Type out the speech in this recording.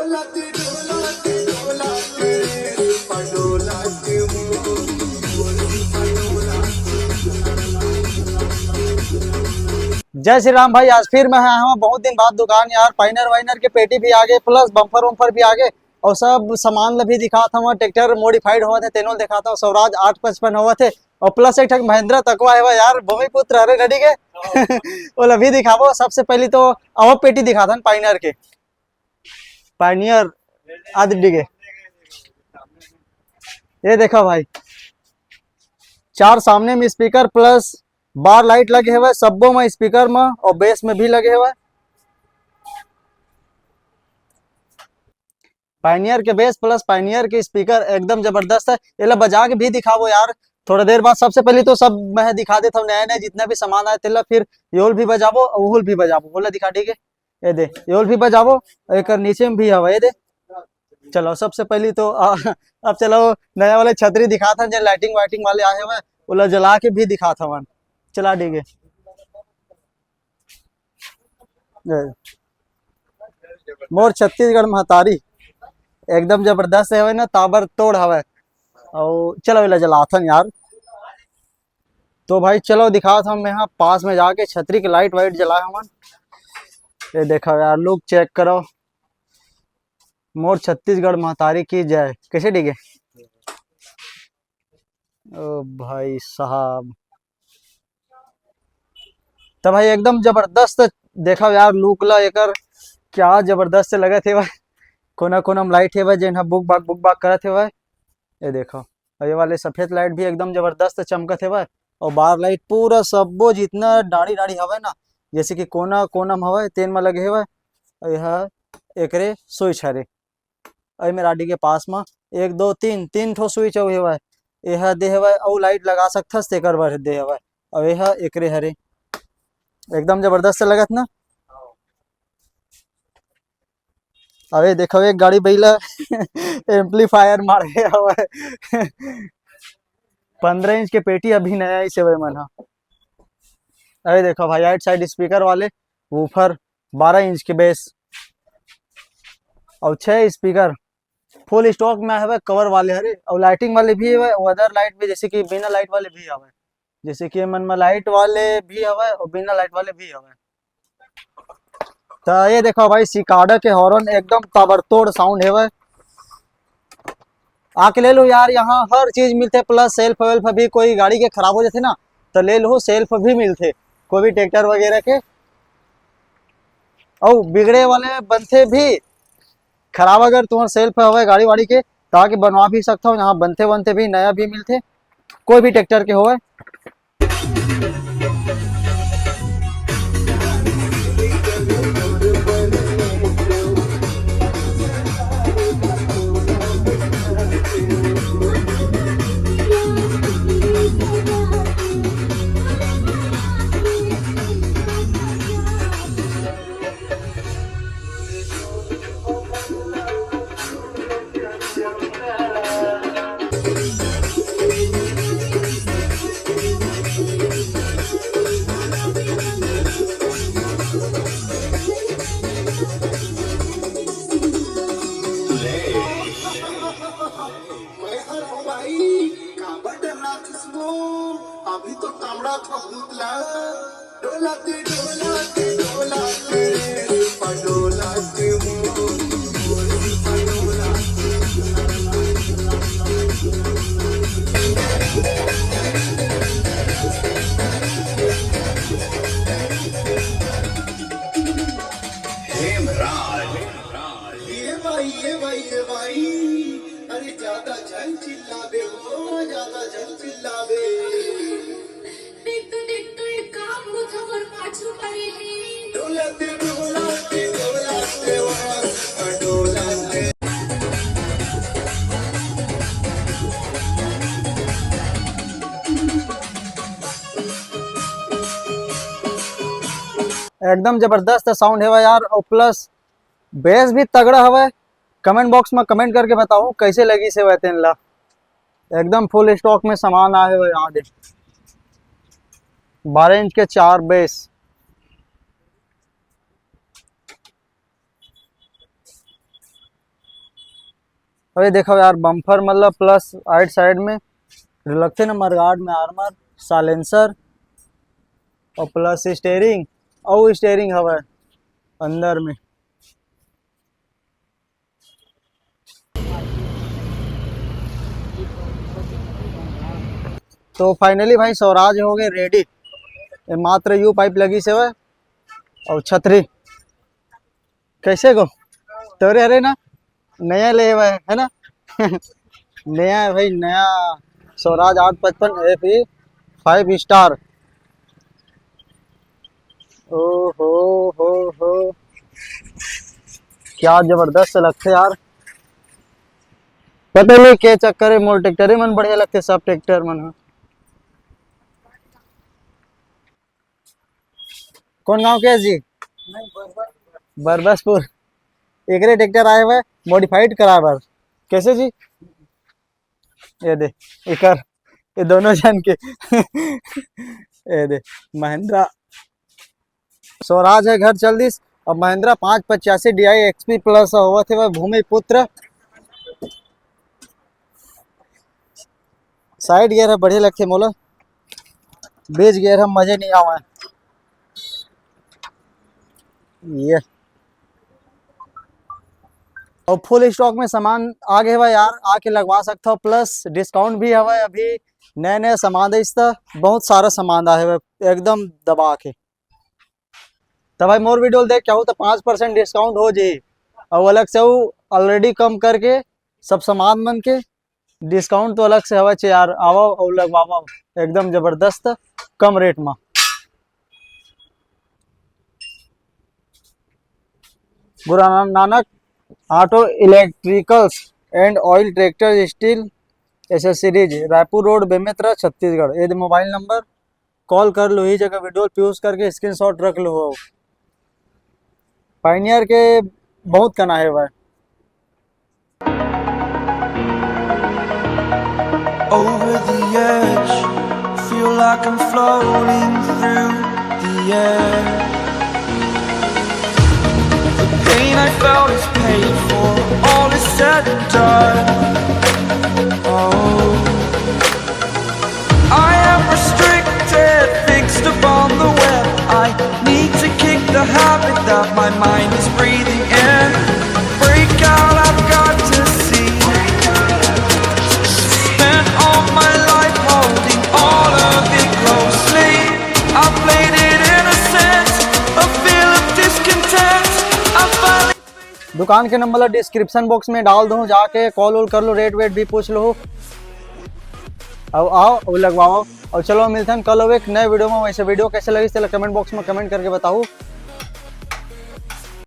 जय श्री राम भाई। आज फिर मैं आया हूँ बहुत दिन बाद दुकान यार। पाइनर वाइनर के पेटी भी आ गए, प्लस बम्फर वम्फर भी आ गए और सब सामान भी दिखाता हूँ। ट्रैक्टर मॉडिफाइड हुआ थे तेनों दिखाता हूँ। स्वराज 855 हुआ थे और प्लस एक ठक महिंद्रा तकवा है यार, भूमिपुत्र हरे घड़ी के वो भी दिखावो। सबसे पहले तो अव पेटी दिखाता हूँ पाइनर के, पाइनियर आदि डिगे। ये देखो भाई, 4 सामने में स्पीकर प्लस बार लाइट लगे हुए, सबो में स्पीकर में और बेस में भी लगे हुए। पाइनियर के बेस प्लस पाइनियर के स्पीकर एकदम जबरदस्त है। ये ला बजा के भी दिखावो यार थोड़ा देर बाद। सबसे पहले तो सब मैं दिखा देता हूँ नया नया जितना भी सामान आया तेला, फिर योल भी बजावो और उहुल भी बजावो। बोला दिखा, ठीक है? ये दे योल भी बजावो, एक नीचे में भी हवा। ये दे चलो सबसे पहले तो अब चलो नया वाले छतरी दिखा था जो लाइटिंग वाइटिंग वाले आए हुए, बोला जला के भी दिखा था वन। चला ठीक है। मोर छत्तीसगढ़ महतारी एकदम जबरदस्त है ना, ताबर तोड़ हवा। और चलो इला जलाथन यार। तो भाई चलो दिखा था मैं यहाँ पास में जाके छतरी की लाइट वाइट जलाए हमन। ये देखो यार, लुक चेक करो। मोर छत्तीसगढ़ महतारी की जय। कैसे डिगे? ओ भाई साहब, तो भाई एकदम जबरदस्त देखा यार लुक ला एकर। क्या जबरदस्त लगे थे भाई। कोना कोना में लाइट है भाई, जिन्हा बुक बाग करत है भाई। ये देखो, और ये वाले सफेद लाइट भी एकदम जबरदस्त चमकत है भाई। और बार लाइट पूरा सबो जितना डाड़ी डाड़ी हवा ना, जैसे कि कोना कोना में हवा तेन में लगे हुए। और यह एकरे स्विच हरे, और मेरा के पास में 1 2 3 3 ठो स्विच अउ हेवय। यह दे हेवय अउ लाइट लगा सकथस तेकर बर दे हेवय। और यह एकरे हरे एकदम जबरदस्त लगत ना। अरे देखो एक गाड़ी बैला एम्पलीफायर मारे हवय 15 इंच के पेटी अभी नया ही सेवे मन हा। अरे देखो भाई, राइट साइड स्पीकर वाले वूफर 12 इंच के बेस और 6 स्पीकर फुल स्टॉक में है। कवर वाले हरे और लाइटिंग वाले भी है, अदर लाइट भी, जैसे कि बिना लाइट वाले भी हवे। जैसे कि मन में लाइट वाले भी हवे और बिना लाइट वाले भी हवे। तो ये देखो भाई, सिकाडा के हॉर्न एकदम ताबड़तोड़ साउंड है। आके ले लो यार, यहाँ हर चीज मिलते, प्लस सेल्फ वेल्फ भी। कोई गाड़ी के खराब हो जाते ना तो ले लो, सेल्फ भी मिलते कोई भी ट्रैक्टर वगैरह के। और बिगड़े वाले बनते भी, खराब अगर तुम्हारा सेल्फ है गाड़ी वाड़ी के ताकि बनवा भी सकता हो। यहाँ बनते बनते भी, नया भी मिलते कोई भी ट्रैक्टर के होवे। अभी तो कामड़ा था भूतला डोलाते डोलाते डोलाते पडोलाते ये भाई अरे ज्यादा जल चिल्लावे हो, ज्यादा जल चिल्लावे। देख तो एक काम को खबर पाछू पड़े डोलाते डोलाते डोलाते डोलाते। एकदम जबरदस्त साउंड है यार, और प्लस बेस भी तगड़ा हवा। कमेंट बॉक्स में कमेंट करके बताओ कैसे लगी से वैसे ला। एकदम फुल स्टॉक में सामान आए हुए यहाँ दे। 12 इंच के 4 बेस। अरे देखो यार बम्पर मतलब प्लस आइट साइड में लगते ना मरगार्ड में आर्मर साइलेंसर और प्लस स्टेयरिंग और स्टेयरिंग हवा है अंदर में। तो फाइनली भाई स्वराज हो गए रेडी। ये मात्र यू पाइप लगी से वह और छतरी कैसे गो तोरे अरे ना नया ले हुआ है ना नया है भाई नया स्वराज 855 FE 5 स्टार। ओ हो क्या जबरदस्त लगते यार। पता नहीं क्या चक्कर है मोर ट्रैक्टर मन बढ़िया लगते सब ट्रैक्टर मन। कौन गांव के है जी? बरबसपुर। एकरे ट्रैक्टर आए हुए मॉडिफाइड करा बार कैसे जी? ये दे एकर ये दोनों जन के ये दे महिंद्रा स्वराज है घर चल दिस और महिंद्रा 585 DI XP प्लस हुआ थे वह भूमि पुत्र। साइड गियर है बढ़िया लगते मोला बेच गियर हम मजे नहीं आवा ये। और फुल स्टॉक में सामान आ गए हुआ यार आके लगवा सकता हो प्लस डिस्काउंट भी हवा अभी नए नए सामान है इसका बहुत सारा सामान आया हुआ एकदम दबा के। तो भाई मोर वीडियो देख क्या हो तो 5% डिस्काउंट हो जी और अलग से वो ऑलरेडी कम करके सब सामान मन के डिस्काउंट तो अलग से हवा चाहिए यार आओ और लगवाओ एकदम जबरदस्त कम रेट में। Guru Nanak auto electricals and oil tractor steel accessories Raipur road Bemetara Chhattisgarh. ये मोबाइल नंबर कॉल कर लो ही जगह वीडियो प्यूज करके स्क्रीनशॉट रख लो। पाइनियर के बहुत कना है भाई। Over the edge, feel like I'm floating through the air. The pain I felt is paid for, all is said and done. Oh, I am restricted, fixed upon the web. I need to kick the habit that my mind is breathing in. Break out, I've got to see. Spent all my life holding all of it closely. I played it innocent, a feel of discontent. I finally दुकान के number description box में डाल दो जाके call wall कर लो rate wait भी पूछ लो अब आओ और लगवाओ और चलो मिलते हैं कल एक नए वीडियो में। वैसे वीडियो कैसे लगी चलो कमेंट बॉक्स में कमेंट करके बताओ।